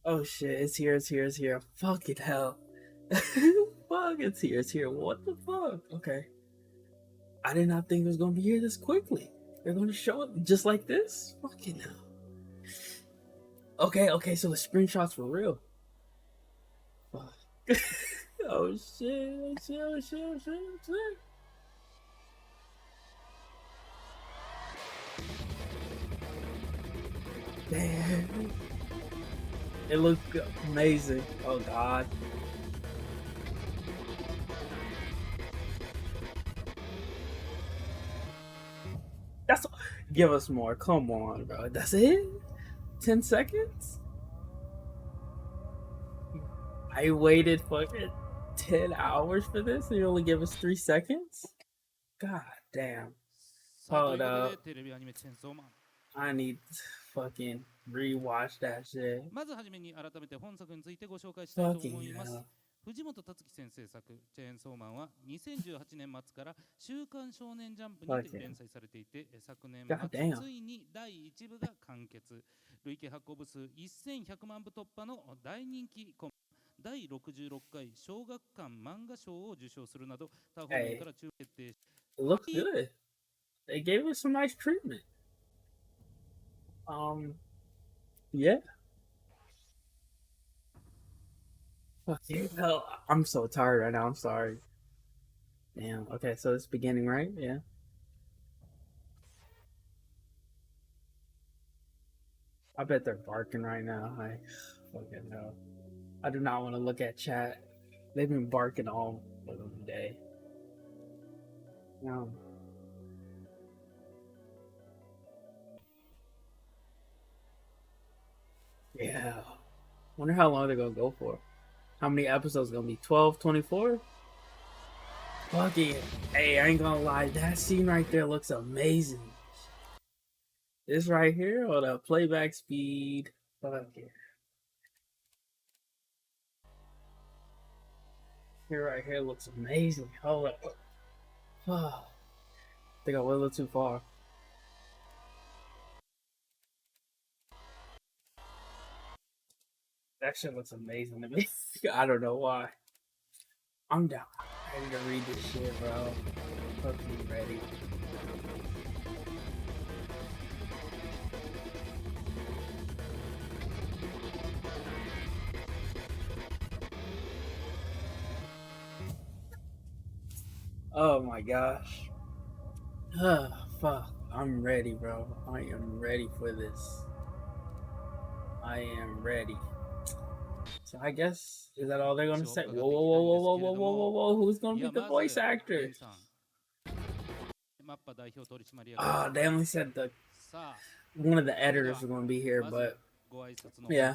Oh shit, it's here, it's here, it's here. Fucking hell. Fuck, it's here. What the fuck? Okay. I did not think it was gonna be here this quickly. They're gonna show it just like this? Fucking hell. Okay, okay, so the screenshots were real. Fuck. Oh shit, oh shit, oh shit, oh shit, oh shit. Damn. It looked amazing. Oh god. That's give us more. Come on, bro. That's it? 10 seconds? I waited fucking 10 hours for this and you only give us 3 seconds? God damn. さあ、とい Hold うことで、 up. テレビアニメチェンソーマン。 I need to fucking rewatch that shit. まずはじめに改めて本作についてご紹介したいと思 Fucking います。 hell. 藤本達樹先生作チェーンソーマンは2018年末から週刊少年ジャンプにて連載されていて、昨年 God 末 damn. ついに第1部が完結。累計発行部数1100万部突破の大人気コミ第66回小学館漫画賞を受賞するなど他方面から注目決定し、 It looks good. They gave us some nice treatment. Yeah. Fucking hell. I'm so tired right now. I'm sorry. Damn. Okay, so it's beginning, right? Yeah. I bet they're barking right now. I fucking know. I do not want to look at chat. They've been barking all day. No. Yeah. Wonder how long they're gonna go for. How many episodes gonna be? 12, 24? Fucking hey, I ain't gonna lie, that scene right there looks amazing. This right here, or the playback speed. Fuck yeah. Here right here looks amazing. Hold up. Oh, I think I went a little too far. That shit looks amazing to me. I don't know why. I'm down. Ready to read this shit, bro. Fucking ready. Oh my gosh. Fuck. I'm ready, bro. I am ready for this. I am ready. So I guess is that all they're gonna say? Whoa, whoa, whoa, whoa, whoa, whoa, whoa, whoa, whoa! Who's gonna be the voice actor? Ah, they only said the one of the editors is gonna be here, but yeah.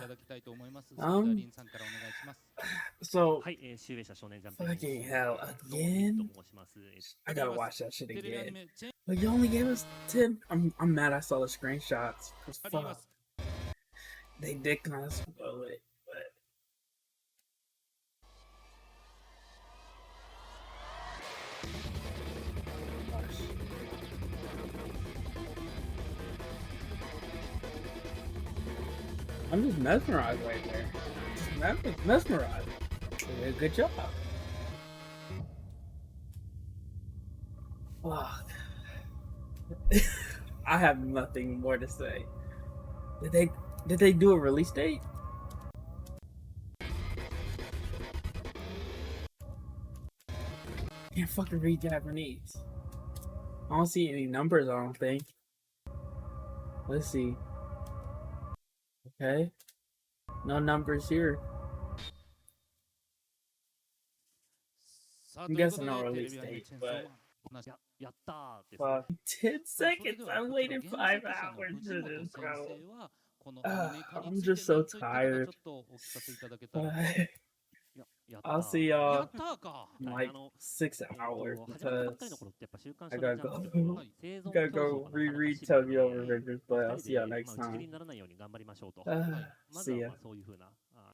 So はい、集英社少年ジャンプ fucking hell と again. 申します。I gotta watch that shit again. But you only gave us 10. I'm mad I saw the screenshots. Cause fuck, they did kind of spoil it, but. Gosh. I'm just mesmerized right there. Just mesmerized. They did a good job. Fuck. I have nothing more to say. Did they do a release date? I can't fucking read Japanese. I don't see any numbers, I don't think. Let's see. Okay. No numbers here. I'm guessing no release date, but やったーですね。 10 seconds. I waited 5 hours for this, bro. I'm just so tired. I'll see y'all in like 6 hours because I gotta go reread Tokyo Revengers, but I'll see y'all next time. See ya.